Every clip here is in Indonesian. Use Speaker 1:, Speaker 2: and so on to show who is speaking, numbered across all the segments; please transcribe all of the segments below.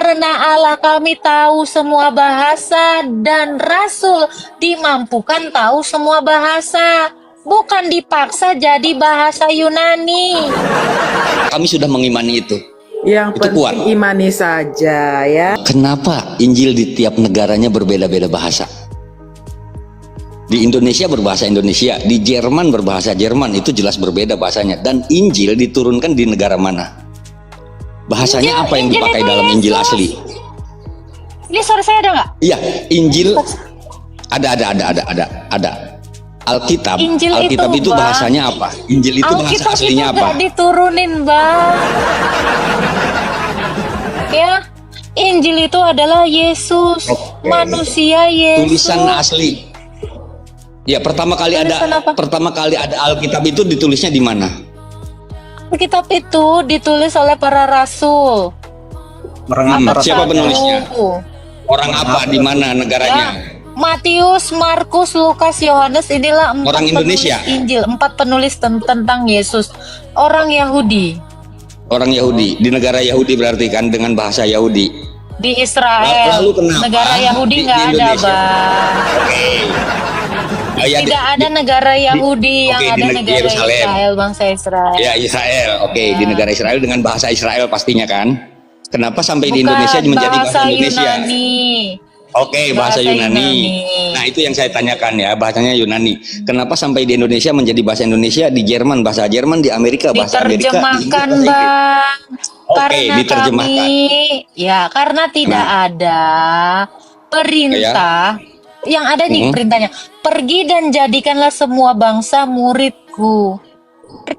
Speaker 1: Karena Allah kami tahu semua bahasa dan Rasul dimampukan tahu semua bahasa, bukan dipaksa jadi bahasa Yunani.
Speaker 2: Kami sudah mengimani itu.
Speaker 3: Yang
Speaker 2: Itu
Speaker 3: penting
Speaker 2: kuat.
Speaker 3: imani saja ya.
Speaker 2: Kenapa Injil di tiap negaranya berbeda-beda bahasa? Di Indonesia berbahasa Indonesia, di Jerman berbahasa Jerman, itu jelas berbeda bahasanya. Dan Injil diturunkan di negara mana? Bahasanya apa yang dipakai dalam Injil asli?
Speaker 1: Ini suara saya ada nggak?
Speaker 2: Iya, Injil ada. Alkitab
Speaker 1: Injil
Speaker 2: itu
Speaker 1: Bang.
Speaker 2: bahasanya apa? Injil itu bahasa
Speaker 1: Alkitab
Speaker 2: aslinya
Speaker 1: itu
Speaker 2: apa?
Speaker 1: nggak diturunin, Bang. Ya, Injil itu adalah Yesus,
Speaker 2: Oke.
Speaker 1: manusia Yesus.
Speaker 2: Tulisan asli. Ya, pertama kali
Speaker 1: Tulisan apa?
Speaker 2: ada Alkitab itu ditulisnya di mana?
Speaker 1: Alkitab itu ditulis oleh para rasul.
Speaker 2: Siapa penulisnya? Orang apa? Di mana negaranya?
Speaker 1: Ya, Matius, Markus, Lukas, Yohanes, inilah empat
Speaker 2: Orang Indonesia?
Speaker 1: penulis Injil, empat penulis tentang Yesus. Orang Yahudi
Speaker 2: Orang Yahudi, di negara Yahudi berarti kan dengan bahasa Yahudi.
Speaker 1: di Israel.
Speaker 2: Lalu kenapa
Speaker 1: Negara Yahudi
Speaker 2: di
Speaker 1: nggak ada,
Speaker 2: Indonesia?
Speaker 1: Bang.
Speaker 2: Oke. Oh, ya,
Speaker 1: Tidak ada negara Yahudi yang
Speaker 2: oke,
Speaker 1: ada
Speaker 2: di
Speaker 1: negara
Speaker 2: Yerusalem.
Speaker 1: Israel, bangsa Israel.
Speaker 2: Ya, Israel. Oke,
Speaker 1: Ya.
Speaker 2: di negara Israel dengan bahasa Israel pastinya kan. Kenapa sampai di
Speaker 1: Bukan,
Speaker 2: Indonesia menjadi bahasa Indonesia?
Speaker 1: Yunani.
Speaker 2: Oke, bahasa
Speaker 1: Bahasa
Speaker 2: Yunani.
Speaker 1: Yunani.
Speaker 2: Nah, itu yang saya tanyakan ya, bahasanya Yunani. Kenapa sampai di Indonesia menjadi bahasa Indonesia, di Jerman bahasa Jerman, di Amerika bahasa Amerika, di Inggris
Speaker 1: Diterjemahkan,
Speaker 2: bahasa Inggris?
Speaker 1: Bang.
Speaker 2: Oke,
Speaker 1: Karena
Speaker 2: diterjemahkan.
Speaker 1: karena tidak ada perintah. Yang ada nih perintahnya, pergi dan jadikanlah semua bangsa muridku.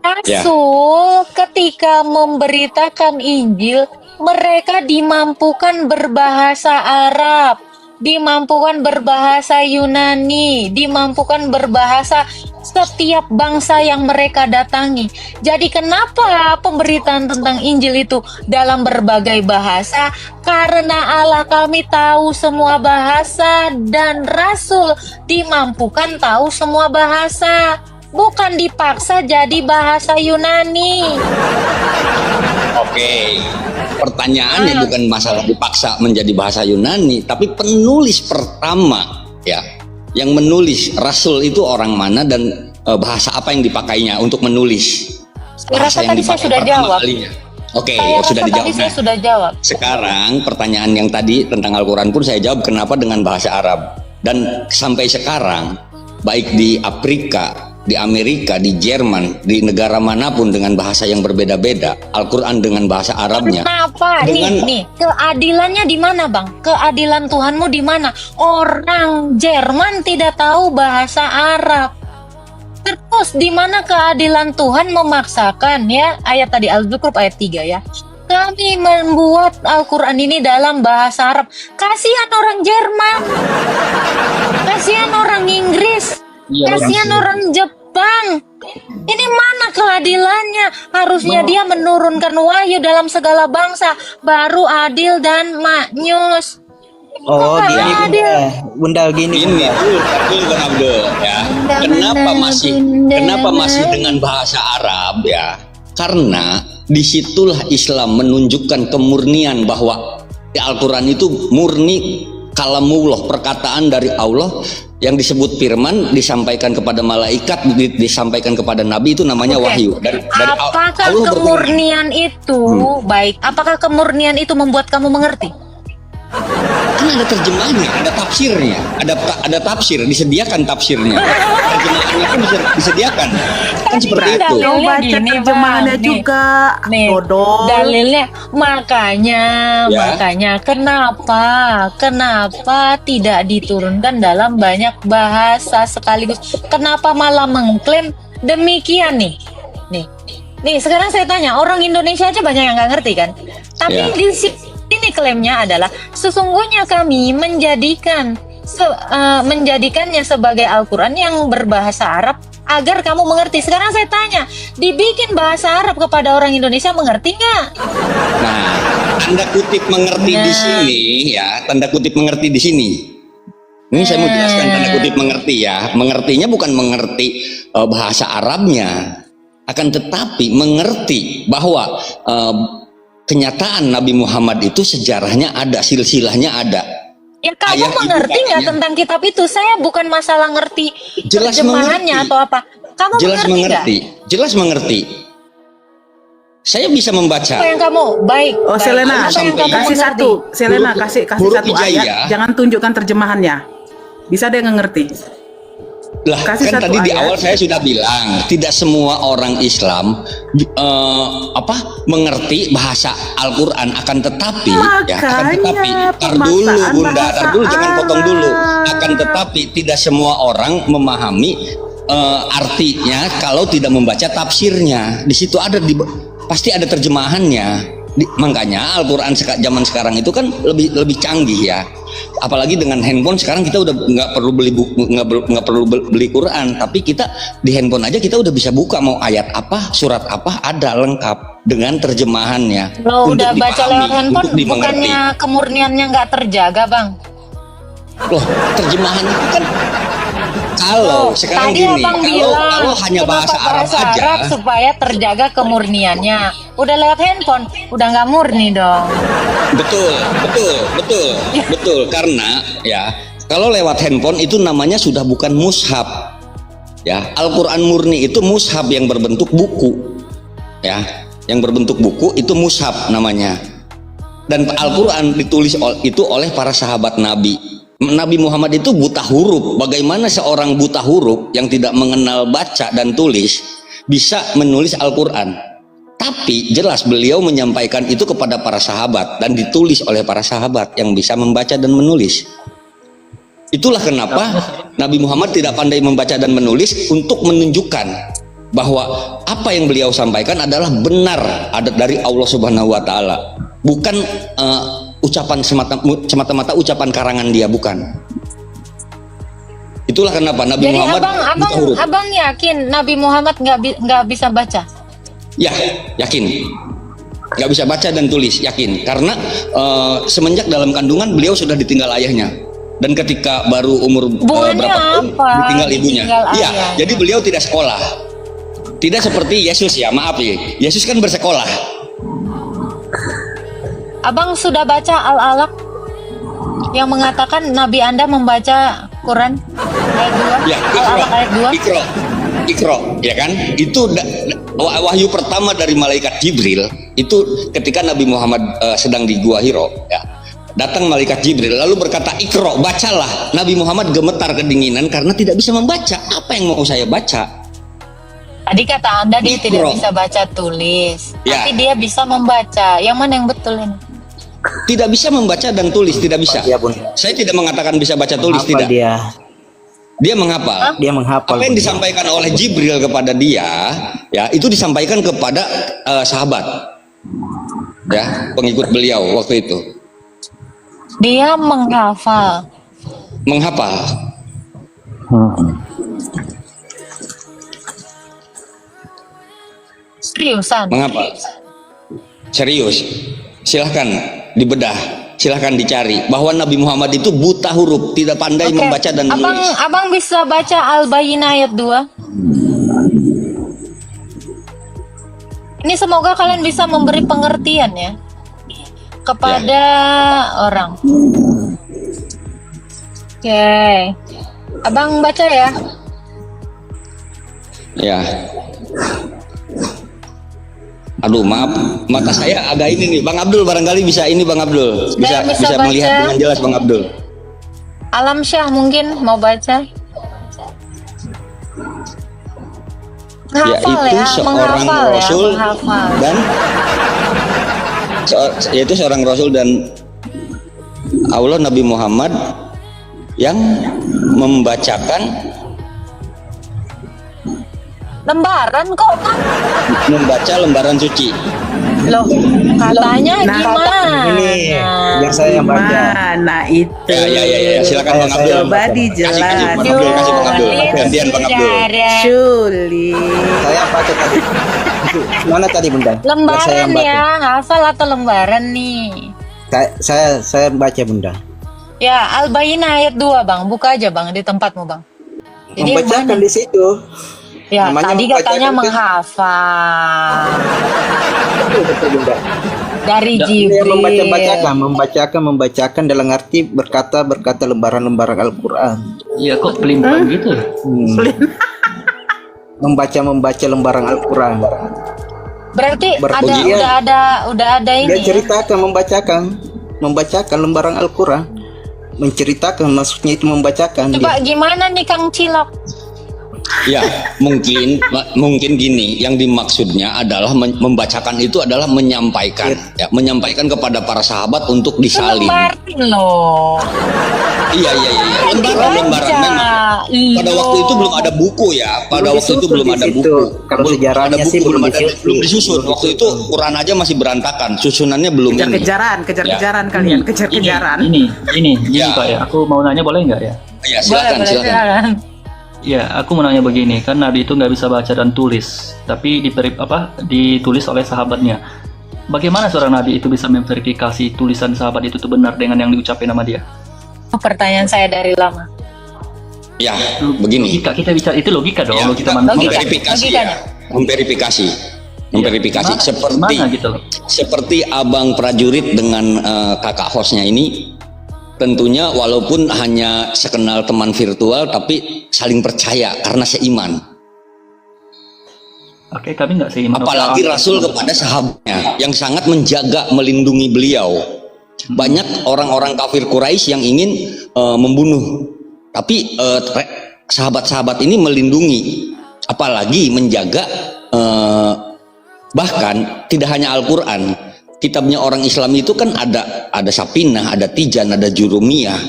Speaker 1: Rasul ketika memberitakan Injil, mereka dimampukan berbahasa Arab, dimampukan berbahasa Yunani, dimampukan berbahasa setiap bangsa yang mereka datangi. Jadi kenapa pemberitaan tentang Injil itu dalam berbagai bahasa? Karena Allah kami tahu semua bahasa dan Rasul dimampukan tahu semua bahasa, bukan dipaksa jadi bahasa Yunani.
Speaker 2: Oke, pertanyaannya bukan masalah dipaksa menjadi bahasa Yunani, tapi penulis pertama ya, yang menulis Rasul itu orang mana dan bahasa apa yang dipakainya untuk menulis?
Speaker 1: Saya rasa tadi saya sudah
Speaker 2: pertama
Speaker 1: jawab.
Speaker 2: kalinya. Oke,
Speaker 1: Saya
Speaker 2: sudah
Speaker 1: rasa
Speaker 2: dijawab.
Speaker 1: tadi saya
Speaker 2: Nah,
Speaker 1: sudah jawab.
Speaker 2: sekarang pertanyaan yang tadi tentang Al-Quran pun saya jawab kenapa dengan bahasa Arab. Dan sampai sekarang, baik di Afrika, di Amerika, di Jerman, di negara manapun dengan bahasa yang berbeda-beda, Al-Quran dengan bahasa Arabnya.
Speaker 1: Kenapa? Nih, keadilannya di mana, Bang? Keadilan Tuhanmu di mana? Orang Jerman tidak tahu bahasa Arab. Terus di mana keadilan Tuhan memaksakan ya? Ayat tadi Al-Zukhruf ayat 3 ya. Kami membuat Al-Quran ini dalam bahasa Arab. Kasihan orang Jerman. Kasihan orang Inggris. Kasihan orang Jepang. Ini mana keadilannya? Harusnya dia menurunkan wahyu dalam segala bangsa, baru adil dan maknyus.
Speaker 4: Oh,
Speaker 1: Kok
Speaker 4: gini
Speaker 1: nggak adil?
Speaker 4: Bunda, gini
Speaker 2: Ini Abdul Bang Abdul ya. Kenapa masih dengan bahasa Arab ya? Karena disitulah Islam menunjukkan kemurnian bahwa Al-Quran itu murni kalamullah, perkataan dari Allah yang disebut firman, disampaikan kepada malaikat, disampaikan kepada nabi, itu namanya wahyu. Dari
Speaker 1: Apakah
Speaker 2: Allah
Speaker 1: kemurnian itu baik? Apakah kemurnian itu membuat kamu mengerti?
Speaker 2: kan ada terjemahnya, ada tafsirnya, ada tafsir, disediakan tafsirnya, terjemahannya kan disediakan, kan seperti itu.
Speaker 1: Dalilnya
Speaker 3: Kau baca
Speaker 1: gini,
Speaker 3: terjemahannya
Speaker 1: Bang.
Speaker 3: juga,
Speaker 1: Nih,
Speaker 3: Dodol.
Speaker 1: dalilnya makanya
Speaker 2: Ya.
Speaker 1: kenapa tidak diturunkan dalam banyak bahasa sekaligus? Kenapa malah mengklaim demikian nih sekarang saya tanya, orang Indonesia aja banyak yang nggak ngerti kan, tapi
Speaker 2: Ya.
Speaker 1: di sini klaimnya adalah sesungguhnya kami menjadikannya sebagai Al-Quran yang berbahasa Arab agar kamu mengerti. Sekarang saya tanya, dibikin bahasa Arab kepada orang Indonesia, mengerti nggak?
Speaker 2: Nah, tanda kutip mengerti di sini ya, tanda kutip mengerti di sini. Ini saya mau jelaskan tanda kutip mengerti ya. Mengertinya bukan mengerti bahasa Arabnya, akan tetapi mengerti bahwa kenyataan Nabi Muhammad itu sejarahnya ada, silsilahnya ada.
Speaker 1: Ya kamu
Speaker 2: Ayah ibu
Speaker 1: mengerti nggak
Speaker 2: bapaknya.
Speaker 1: tentang kitab itu? Saya bukan masalah ngerti
Speaker 2: Jelas
Speaker 1: terjemahannya
Speaker 2: mengerti.
Speaker 1: atau apa. Kamu
Speaker 2: Jelas
Speaker 1: mengerti nggak?
Speaker 2: mengerti, jelas mengerti. Saya bisa membaca.
Speaker 1: Apa yang kamu baik?
Speaker 3: Oh
Speaker 1: baik.
Speaker 3: Selena,
Speaker 1: Apa yang kamu
Speaker 3: kasih
Speaker 1: mengerti?
Speaker 3: satu. Selena
Speaker 2: Huruf-
Speaker 3: kasih
Speaker 2: huruf
Speaker 3: satu
Speaker 2: hijaiyah.
Speaker 3: ayat. Jangan tunjukkan terjemahannya. Bisa dia nggak ngerti?
Speaker 2: Lah
Speaker 3: Kasih
Speaker 2: kan
Speaker 3: satu
Speaker 2: tadi di
Speaker 3: ayat.
Speaker 2: awal saya sudah bilang tidak semua orang Islam mengerti bahasa Al-Qur'an, akan tetapi
Speaker 3: Makanya
Speaker 2: tar dulu
Speaker 3: pemaksaan
Speaker 2: Bunda,
Speaker 3: bahasa
Speaker 2: tar dulu jangan potong dulu.
Speaker 3: Arab.
Speaker 2: Akan tetapi tidak semua orang memahami artinya kalau tidak membaca tafsirnya. Di situ ada pasti ada terjemahannya. Makanya Al-Quran zaman sekarang itu kan lebih canggih ya, apalagi dengan handphone sekarang kita udah nggak perlu beli buku, nggak perlu beli Quran, tapi kita di handphone aja kita udah bisa buka mau ayat apa, surat apa, ada lengkap dengan terjemahannya.
Speaker 1: Lo
Speaker 2: Untuk
Speaker 1: udah baca
Speaker 2: dipahami,
Speaker 1: lewat handphone,
Speaker 2: untuk dimengerti.
Speaker 1: bukannya kemurniannya nggak terjaga, Bang?
Speaker 2: Loh, terjemahan itu kan kalau sekarang
Speaker 1: Tadi
Speaker 2: gini,
Speaker 1: abang
Speaker 2: kalau
Speaker 1: bilang
Speaker 2: hanya bahasa Arab aja,
Speaker 1: Arab supaya terjaga kemurniannya. Udah lewat handphone, udah nggak murni dong.
Speaker 2: betul. Karena ya kalau lewat handphone itu namanya sudah bukan mushaf. Ya, Al-Quran murni itu mushaf yang berbentuk buku. Ya, yang berbentuk buku itu mushaf namanya. Dan Al-Quran ditulis itu oleh para sahabat Nabi. Nabi Muhammad itu buta huruf. Bagaimana seorang buta huruf yang tidak mengenal baca dan tulis bisa menulis Al-Quran? Tapi jelas beliau menyampaikan itu kepada para sahabat dan ditulis oleh para sahabat yang bisa membaca dan menulis. Itulah kenapa Nabi Muhammad tidak pandai membaca dan menulis, untuk menunjukkan bahwa apa yang beliau sampaikan adalah benar, ada dari Allah Subhanahu wa taala. Bukan ucapan semata-mata ucapan karangan dia, bukan. Itulah kenapa Nabi
Speaker 1: Jadi
Speaker 2: Muhammad buta huruf.
Speaker 1: abang yakin Nabi Muhammad nggak bisa baca?
Speaker 2: Ya, yakin. Nggak bisa baca dan tulis, yakin. Karena semenjak dalam kandungan beliau sudah ditinggal ayahnya. Dan ketika baru umur
Speaker 1: Hubungannya
Speaker 2: berapa tahun
Speaker 1: apa?
Speaker 2: ditinggal ibunya.
Speaker 1: Ditinggal
Speaker 2: Iya,
Speaker 1: ayah.
Speaker 2: jadi beliau tidak sekolah. Tidak seperti Yesus ya, maaf ya. Yesus kan bersekolah.
Speaker 1: Abang sudah baca Al-Alaq yang mengatakan Nabi Anda membaca Quran ayat 2?
Speaker 2: Ya,
Speaker 1: Al-Alaq ayat 2?
Speaker 2: Ikro, ya kan? Itu wahyu pertama dari malaikat Jibril itu ketika Nabi Muhammad sedang di Gua Hiro, ya. Datang malaikat Jibril lalu berkata, "Ikro, bacalah." Nabi Muhammad gemetar kedinginan karena tidak bisa membaca. Apa yang mau saya baca?
Speaker 1: Tadi kata Anda dia tidak
Speaker 2: Ikro.
Speaker 1: bisa baca tulis,
Speaker 2: Ya.
Speaker 1: tapi dia bisa membaca. Yang mana yang betul ini?
Speaker 2: Tidak bisa membaca dan tulis, tidak bisa.
Speaker 4: Dia pun
Speaker 2: Saya tidak mengatakan bisa baca tulis,
Speaker 4: menghafal
Speaker 2: tidak. Dia menghafal.
Speaker 4: dia menghafal.
Speaker 2: Apa yang
Speaker 4: Bunda.
Speaker 2: disampaikan oleh Jibril kepada dia, ya itu disampaikan kepada sahabat, ya pengikut beliau waktu itu.
Speaker 1: Dia menghafal.
Speaker 2: Menghafal.
Speaker 1: Seriusan?
Speaker 2: Menghafal. Serius. Silahkan dibedah, silahkan dicari bahwa Nabi Muhammad itu buta huruf, tidak pandai
Speaker 1: Oke.
Speaker 2: membaca dan menulis.
Speaker 1: Abang bisa baca Al-Bayyinah ayat 2? Ini semoga kalian bisa memberi pengertian ya kepada orang. Oke. Abang baca ya.
Speaker 2: Ya. Aduh, maaf, mata saya agak ini nih. Bang Abdul barangkali bisa ini, Bang Abdul. Bisa
Speaker 1: Bisa
Speaker 2: bisa
Speaker 1: baca.
Speaker 2: melihat dengan jelas, Bang Abdul.
Speaker 1: Alam Syah mungkin mau baca. Menghafal
Speaker 2: Yaitu
Speaker 1: ya,
Speaker 2: seorang
Speaker 1: menghafal ya,
Speaker 2: rasul
Speaker 1: menghafal.
Speaker 2: dan yaitu seorang rasul dan Allah Nabi Muhammad yang membacakan,
Speaker 1: Lembaran kok, Bang?
Speaker 2: membaca lembaran suci.
Speaker 1: Loh, katanya
Speaker 3: Nah,
Speaker 1: gimana?
Speaker 4: Ini biar saya yang baca.
Speaker 3: Mana itu?
Speaker 2: Ya, silakan Bang Abdul.
Speaker 3: Coba
Speaker 2: Kasih
Speaker 3: dijelasin.
Speaker 2: Bang Abdul, kasih Bang Abdul. Gantian Bang Abdul.
Speaker 3: Sulit.
Speaker 4: Saya baca tadi. Mana tadi Bunda? Biar saya
Speaker 1: Lembaran
Speaker 4: yang baca.
Speaker 1: ya, hafal atau lembaran nih?
Speaker 4: Saya baca Bunda.
Speaker 1: Ya, Al-Bayyinah ayat 2, Bang. Buka aja, Bang, di tempatmu, Bang. Jadi yang
Speaker 4: Membacakan
Speaker 1: mana?
Speaker 4: di situ.
Speaker 1: Ya,
Speaker 4: Namanya
Speaker 1: tadi
Speaker 4: membacakan
Speaker 1: katanya
Speaker 4: kan?
Speaker 1: menghafal.
Speaker 4: Betul Bunda.
Speaker 1: Dari
Speaker 4: Dia
Speaker 1: Jibril.
Speaker 4: membacakan dalam arti berkata lembaran-lembaran Al-Quran.
Speaker 5: Iya kok pelimpan gitu.
Speaker 4: Membaca lembaran Al-Quran.
Speaker 1: Berarti
Speaker 4: Berujian.
Speaker 1: udah ada
Speaker 4: Dia
Speaker 1: ini ya?
Speaker 4: ceritakan membacakan lembaran Al-Quran. Menceritakan maksudnya itu membacakan.
Speaker 1: Coba gimana nih Kang Cilok?
Speaker 2: Ya, mungkin gini, yang dimaksudnya adalah membacakan itu adalah menyampaikan, ya, menyampaikan kepada para sahabat untuk disalin.
Speaker 1: Lembarin loh.
Speaker 2: Iya, lembaran memang. Pada waktu itu belum ada buku ya, pada
Speaker 4: Belum
Speaker 2: waktu itu
Speaker 4: disusun
Speaker 2: belum
Speaker 4: di
Speaker 2: ada
Speaker 4: situ.
Speaker 2: buku.
Speaker 4: Kalau
Speaker 2: Belum
Speaker 4: sejarahnya
Speaker 2: ada buku,
Speaker 4: sih belum
Speaker 2: belum disusun. Waktu itu Quran aja masih berantakan, susunannya belum ini.
Speaker 3: Kejar-kejaran kalian, kejar-kejaran.
Speaker 5: Ini
Speaker 2: Ya.
Speaker 5: Pak ya. Aku mau nanya boleh nggak ya?
Speaker 2: Ya, silakan.
Speaker 1: Silakan.
Speaker 5: Ya, aku mau nanya begini, kan Nabi itu nggak bisa baca dan tulis, tapi ditulis oleh sahabatnya. Bagaimana seorang Nabi itu bisa memverifikasi tulisan sahabat itu benar dengan yang diucapin nama dia?
Speaker 1: Pertanyaan saya dari lama.
Speaker 2: Ya, begini.
Speaker 5: Logika kita bicara itu logika dong,
Speaker 2: Ya,
Speaker 5: logika
Speaker 1: Logika.
Speaker 5: manusia.
Speaker 2: memverifikasi
Speaker 1: Logika.
Speaker 2: ya, memverifikasi
Speaker 5: Gimana gitu loh.
Speaker 2: seperti abang prajurit dengan kakak hostnya ini, tentunya walaupun hanya sekenal teman virtual tapi saling percaya karena seiman.
Speaker 5: Oke, kami nggak seiman.
Speaker 2: Apalagi Rasul kepada sahabatnya yang sangat menjaga melindungi beliau. Banyak orang-orang kafir Quraisy yang ingin membunuh, tapi sahabat-sahabat ini melindungi, apalagi menjaga, bahkan tidak hanya Al-Quran, kitabnya orang Islam itu kan ada Sapinah, ada Tijan, ada Jurumiyah,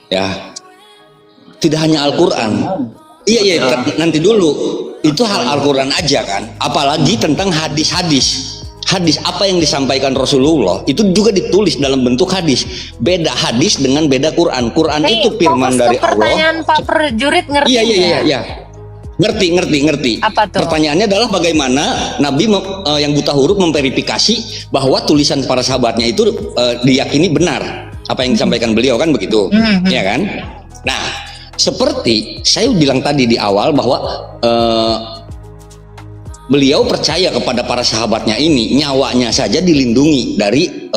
Speaker 2: ya, tidak hanya Al-Quran. Iya, nanti dulu itu hal Al-Quran aja kan, apalagi tentang hadis-hadis. Hadis apa yang disampaikan Rasulullah itu juga ditulis dalam bentuk hadis. Beda hadis dengan beda Quran. Quran itu firman dari Allah.
Speaker 1: Pertanyaan Pak Prajurit ngerti?
Speaker 2: Iya. Ngerti.
Speaker 1: Apa tuh?
Speaker 2: Pertanyaannya adalah bagaimana Nabi yang buta huruf memverifikasi bahwa tulisan para sahabatnya itu diyakini benar apa yang disampaikan beliau, kan begitu, ya kan? Nah, seperti saya bilang tadi di awal bahwa beliau percaya kepada para sahabatnya ini, nyawanya saja dilindungi dari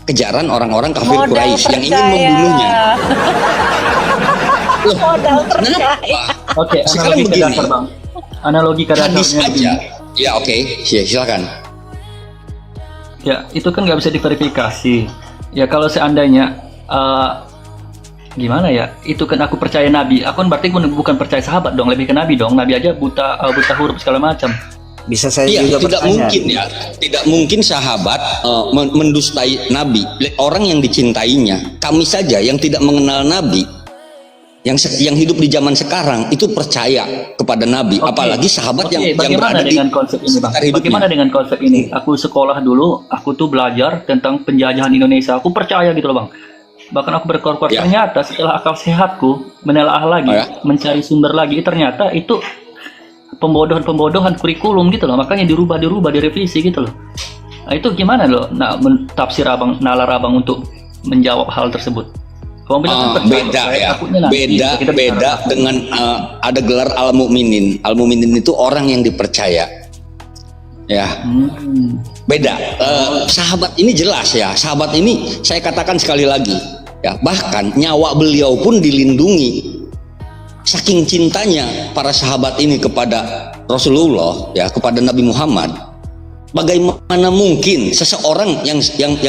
Speaker 2: kejaran orang-orang kafir Quraisy yang ingin membunuhnya. Loh,
Speaker 1: Modal
Speaker 2: kenapa?
Speaker 1: percaya.
Speaker 5: Oke,
Speaker 2: Sekarang
Speaker 5: analogi ke
Speaker 2: begini.
Speaker 5: dasar bang. Analogi ke
Speaker 2: Hadis
Speaker 5: dasarnya
Speaker 2: aja.
Speaker 5: begini.
Speaker 2: Ya oke, silakan.
Speaker 5: Ya, itu kan nggak bisa diverifikasi. Ya kalau seandainya gimana ya? Itu kan aku percaya Nabi. Aku kan berarti bukan percaya sahabat dong, lebih ke Nabi dong. Nabi aja buta huruf segala macam.
Speaker 4: Bisa saya
Speaker 2: Iya,
Speaker 4: juga
Speaker 2: tidak
Speaker 4: bertanya.
Speaker 2: mungkin ya. Tidak mungkin sahabat mendustai Nabi, orang yang dicintainya. Kami saja yang tidak mengenal Nabi, yang hidup di zaman sekarang itu percaya kepada Nabi,
Speaker 5: Oke.
Speaker 2: apalagi sahabat
Speaker 5: Oke,
Speaker 2: yang
Speaker 5: bagaimana
Speaker 2: berada di
Speaker 5: dengan konsep ini, Bang?
Speaker 2: sekitar hidupnya.
Speaker 5: Bagaimana dengan konsep ini? Aku sekolah dulu, aku tuh belajar tentang penjajahan Indonesia. Aku percaya gitu loh, Bang. Bahkan aku berkorban,
Speaker 2: Ya.
Speaker 5: ternyata setelah akal sehatku menelaah lagi,
Speaker 2: Oh, ya?
Speaker 5: mencari sumber lagi, ternyata itu pembodohan kurikulum gitu loh. Makanya dirubah, direvisi gitu loh. Nah, itu gimana loh? Nah, tafsir abang, nalar abang untuk menjawab hal tersebut. Kamu bilang kan percaya,
Speaker 2: Beda
Speaker 5: saya
Speaker 2: ya,
Speaker 5: takutnya nanti kita
Speaker 2: beda
Speaker 5: bicara-
Speaker 2: dengan ada gelar al-mu'minin. Al-mu'minin itu orang yang dipercaya, ya. Beda. Sahabat ini jelas ya, sahabat ini saya katakan sekali lagi, ya, bahkan nyawa beliau pun dilindungi. Saking cintanya para sahabat ini kepada Rasulullah, ya, kepada Nabi Muhammad. Bagaimana mungkin seseorang yang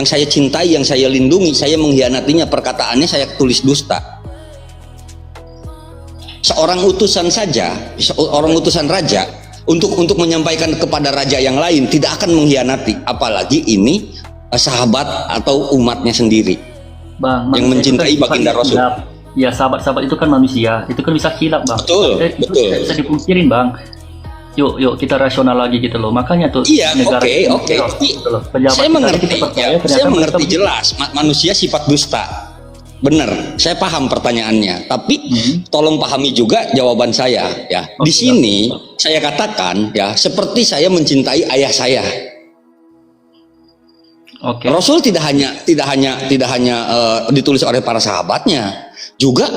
Speaker 2: saya cintai, yang saya lindungi, saya mengkhianatinya, perkataannya saya tulis dusta. Seorang utusan saja, seorang utusan raja untuk menyampaikan kepada raja yang lain tidak akan mengkhianati, apalagi ini sahabat atau umatnya sendiri.
Speaker 5: Bang,
Speaker 2: yang
Speaker 5: manusia
Speaker 2: mencintai
Speaker 5: itu kan
Speaker 2: baginda
Speaker 5: sifatnya
Speaker 2: Rasul.
Speaker 5: hilaf. Ya, sahabat-sahabat itu kan manusia, itu kan bisa hilap, Bang.
Speaker 2: Betul,
Speaker 5: Itu
Speaker 2: betul.
Speaker 5: tidak bisa dipungkirin, Bang. Yuk kita rasional lagi gitu loh. Makanya tuh
Speaker 2: Iya,
Speaker 5: negara
Speaker 2: oke.
Speaker 5: kita gitu loh. Pejabat
Speaker 2: Saya
Speaker 5: kita
Speaker 2: mengerti,
Speaker 5: kita percaya,
Speaker 2: ya,
Speaker 5: ternyata
Speaker 2: saya
Speaker 5: mereka
Speaker 2: mengerti
Speaker 5: begitu.
Speaker 2: jelas manusia sifat dusta. Benar, saya paham pertanyaannya. Tapi tolong pahami juga jawaban saya, ya. Di
Speaker 5: Oke,
Speaker 2: sini saya katakan, ya, seperti saya mencintai ayah saya.
Speaker 5: Oke.
Speaker 2: Rasul tidak hanya ditulis oleh para sahabatnya, juga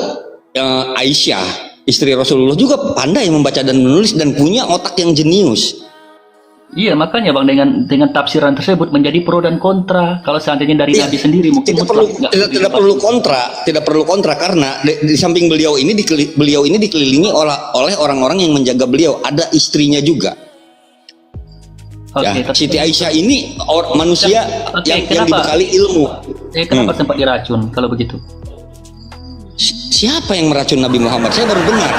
Speaker 2: Aisyah, istri Rasulullah juga pandai membaca dan menulis dan punya otak yang jenius.
Speaker 5: Iya, makanya Bang, dengan tafsiran tersebut menjadi pro dan kontra. Kalau seandainya dari
Speaker 2: Iya.
Speaker 5: Nabi sendiri mungkin
Speaker 2: Tidak
Speaker 5: mutlak,
Speaker 2: perlu
Speaker 5: nggak
Speaker 2: tidak perlu kontra karena di samping beliau ini dikelilingi oleh orang-orang yang menjaga beliau, ada istrinya juga.
Speaker 5: Oke,
Speaker 2: Ya,
Speaker 5: tapi-
Speaker 2: Siti Aisyah ini manusia
Speaker 5: Oke,
Speaker 2: yang
Speaker 5: kenapa?
Speaker 2: dibekali ilmu.
Speaker 5: Kenapa sempat diracun kalau begitu?
Speaker 2: Siapa yang meracun Nabi Muhammad? Saya baru dengar.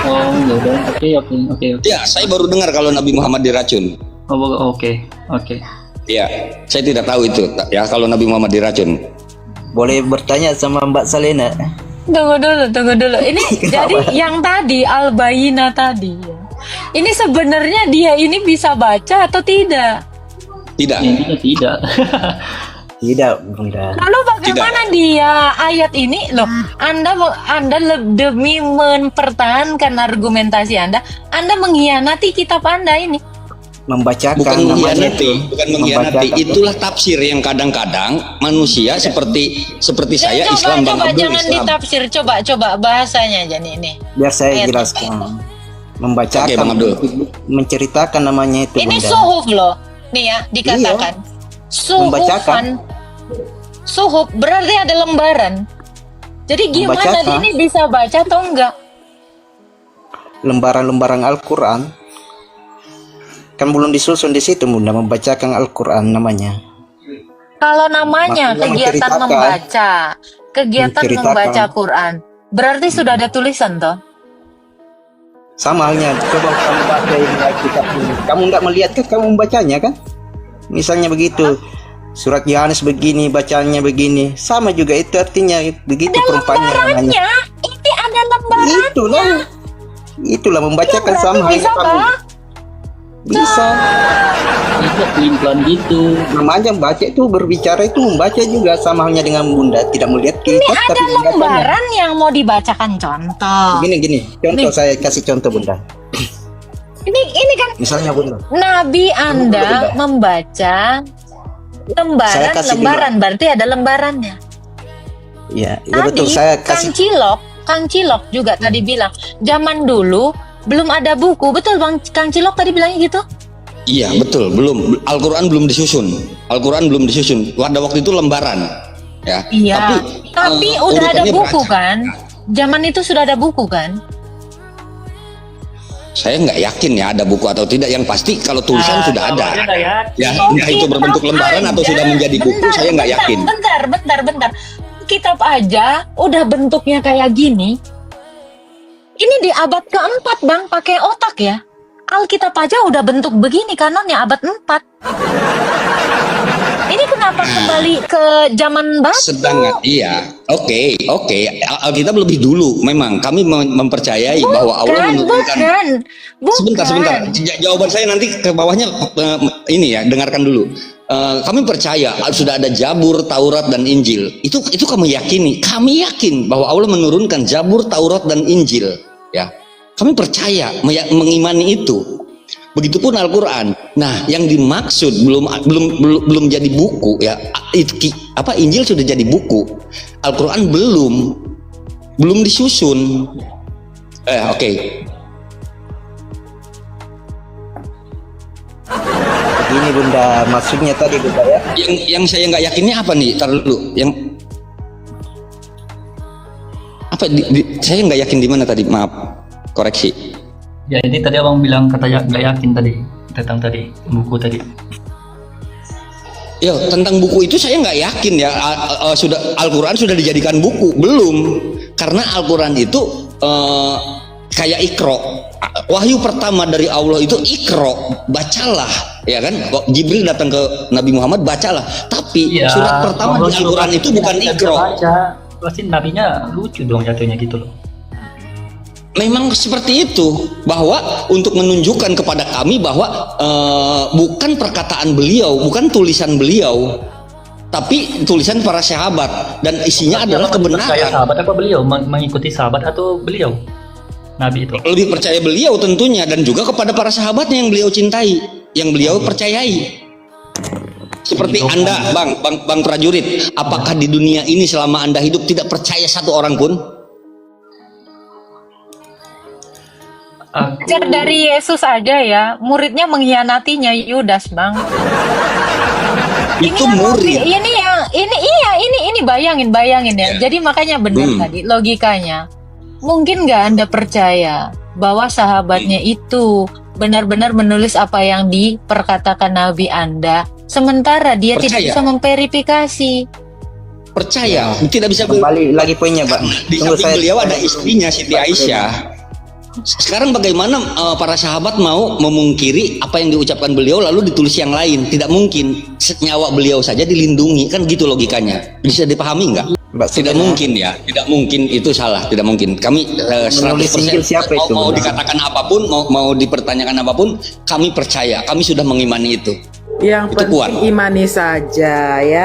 Speaker 5: Oh, ya udah. Oke.
Speaker 2: Ya, saya baru dengar kalau Nabi Muhammad diracun.
Speaker 5: Oh, oke.
Speaker 2: Ya, saya tidak tahu itu. Ya, kalau Nabi Muhammad diracun.
Speaker 4: Boleh bertanya sama Mbak Salena?
Speaker 1: Tunggu dulu. Ini jadi yang tadi Al-Bayina tadi ya. Ini sebenarnya dia ini bisa baca atau tidak?
Speaker 2: Tidak.
Speaker 5: Intinya tidak.
Speaker 4: Tidak, Bunda.
Speaker 1: Lalu bagaimana dia ayat ini loh? Anda demi mempertahankan argumentasi Anda mengkhianati kitab Anda ini.
Speaker 4: Membacakan
Speaker 2: Bukan
Speaker 4: namanya
Speaker 2: mengkhianati,
Speaker 4: itu.
Speaker 2: bukan mengkhianati.
Speaker 4: Membacakan.
Speaker 2: Itulah tafsir yang kadang-kadang manusia seperti saya Islam Bang
Speaker 1: coba
Speaker 2: Abdul
Speaker 1: jangan
Speaker 2: Islam.
Speaker 1: ditafsir, coba bahasanya aja nih.
Speaker 4: Biar saya
Speaker 1: Ayat
Speaker 4: jelaskan. Membacakan,
Speaker 2: Oke, Bang Abdul.
Speaker 4: menceritakan namanya itu,
Speaker 1: Ini
Speaker 4: Bunda.
Speaker 1: suhuf loh. Nih ya, dikatakan.
Speaker 4: Membacakan.
Speaker 1: Suhuf berarti ada lembaran. Jadi gimana
Speaker 4: Membacakan.
Speaker 1: ini bisa baca atau enggak?
Speaker 4: Lembaran-lembaran Al-Quran kan belum disusun di situ, Bunda. Membacakan Al-Quran namanya.
Speaker 1: Kalau namanya
Speaker 4: Maksudnya
Speaker 1: kegiatan
Speaker 4: menceritakan.
Speaker 1: membaca Quran, berarti sudah ada tulisan toh?
Speaker 4: Sama halnya, coba kamu baca ini kitab ini. Kamu nggak melihat kan, kamu membacanya kan? Misalnya begitu, surat Yohanes begini, bacanya begini. Sama juga itu artinya, begitu perumpamannya namanya.
Speaker 1: Lembarannya, ini ada lembaran.
Speaker 4: Itulah membacakan
Speaker 1: Ya,
Speaker 4: sama
Speaker 1: berarti
Speaker 4: halnya
Speaker 1: bisa
Speaker 4: kamu.
Speaker 1: kah?
Speaker 4: Bisa.
Speaker 5: Itu pelan-pelan gitu.
Speaker 4: Namanya baca itu, berbicara itu membaca juga, sama halnya dengan Bunda. Tidak melihat
Speaker 1: Ini
Speaker 4: kitab
Speaker 1: ada
Speaker 4: tapi membacanya.
Speaker 1: lembaran yang mau dibacakan contoh.
Speaker 4: Gini, contoh saya kasih contoh, Bunda.
Speaker 1: Ini kan
Speaker 4: Misalnya, Bunda.
Speaker 1: Nabi Anda
Speaker 4: Betul.
Speaker 1: membaca
Speaker 4: Saya kasih
Speaker 1: lembaran berarti ada lembarannya.
Speaker 4: Ya, ya
Speaker 1: Tadi
Speaker 4: betul, saya kasih.
Speaker 1: Kang Cilok juga tadi bilang zaman dulu belum ada buku, betul Bang Kang Cilok tadi bilangnya gitu.
Speaker 2: Iya, betul. Belum Al-Qur'an belum disusun. Pada waktu itu lembaran. Ya.
Speaker 1: Iya. Tapi udah ada
Speaker 2: urutannya
Speaker 1: buku
Speaker 2: beracak.
Speaker 1: kan? Zaman itu sudah ada buku kan?
Speaker 2: Saya nggak yakin ya ada buku atau tidak. Yang pasti kalau tulisan sudah ada. Ya,
Speaker 1: Oh,
Speaker 2: entah itu
Speaker 1: kitab
Speaker 2: berbentuk lembaran atau
Speaker 1: aja.
Speaker 2: sudah menjadi buku, saya nggak yakin.
Speaker 1: Bentar. Kitab aja udah bentuknya kayak gini. Ini di abad keempat Bang, pakai otak ya. Alkitab aja udah bentuk begini kanonnya abad 4. Ini kenapa kembali ke zaman batu?
Speaker 2: Sedangkan iya, oke. Alkitab lebih dulu. Memang kami mempercayai bahwa Allah menurunkan.
Speaker 1: Bukan.
Speaker 2: Sebentar. Jawaban saya nanti ke bawahnya ini ya, dengarkan dulu. Kami percaya sudah ada Zabur, Taurat dan Injil. Itu kami yakini. Kami yakin bahwa Allah menurunkan Zabur, Taurat dan Injil. Ya, kami percaya, mengimani itu. Begitupun Al-Quran. Nah, yang dimaksud belum jadi buku ya. Injil sudah jadi buku. Al-Quran belum disusun. Oke.
Speaker 4: Begini, Bunda, maksudnya tadi, Bunda, ya.
Speaker 2: Yang saya nggak yakinnya apa nih? Tar dulu. Saya nggak yakin di mana tadi? Maaf, koreksi.
Speaker 5: Ya, ini tadi abang bilang kata nggak yakin tadi tentang tadi buku tadi.
Speaker 2: Ya, tentang buku itu saya nggak yakin ya. Al-Quran sudah dijadikan buku belum? Karena Al-Quran itu kayak Iqra. Wahyu pertama dari Allah itu Iqra, bacalah, ya kan? Kok Jibril datang ke Nabi Muhammad, bacalah. Tapi
Speaker 5: Ya,
Speaker 2: surat pertama di Al-Quran itu bukan Iqra.
Speaker 5: Pasti nabinya lucu dong jatuhnya gitu loh.
Speaker 2: Memang seperti itu, bahwa untuk menunjukkan kepada kami bahwa bukan perkataan beliau, bukan tulisan beliau, tapi tulisan para sahabat, dan isinya adalah
Speaker 5: Percaya
Speaker 2: kebenaran.
Speaker 5: sahabat apa beliau mengikuti sahabat atau beliau nabi itu?
Speaker 2: Lebih percaya beliau tentunya, dan juga kepada para sahabatnya yang beliau cintai, yang beliau percayai. Seperti Anda, Bang prajurit, apakah di dunia ini selama Anda hidup tidak percaya satu orang pun?
Speaker 1: Belajar dari Yesus aja ya, muridnya mengkhianatinya Yudas, Bang.
Speaker 2: Itu
Speaker 1: yang
Speaker 2: murid.
Speaker 1: ini bayangin ya. Jadi makanya benar tadi logikanya. Mungkin nggak Anda percaya bahwa sahabatnya itu benar-benar menulis apa yang diperkatakan Nabi Anda, sementara dia tidak
Speaker 2: Percaya.
Speaker 1: bisa memverifikasi.
Speaker 2: Percaya, tidak bisa
Speaker 4: Kembali lagi poinnya, Pak.
Speaker 2: di
Speaker 4: Tunggu,
Speaker 2: samping beliau ada istrinya Siti Aisyah. Sekarang bagaimana para sahabat mau memungkiri apa yang diucapkan beliau lalu ditulis yang lain? Tidak mungkin. Nyawa beliau saja dilindungi, kan gitu logikanya. Bisa dipahami nggak? Tidak mungkin ya, tidak mungkin, itu salah, tidak mungkin. Kami 100%
Speaker 4: siapa itu,
Speaker 2: mau
Speaker 4: Bang?
Speaker 2: dikatakan apapun, mau dipertanyakan apapun, kami percaya, kami sudah mengimani itu.
Speaker 3: Yang
Speaker 2: Itu kuat.
Speaker 3: penting imani saja ya.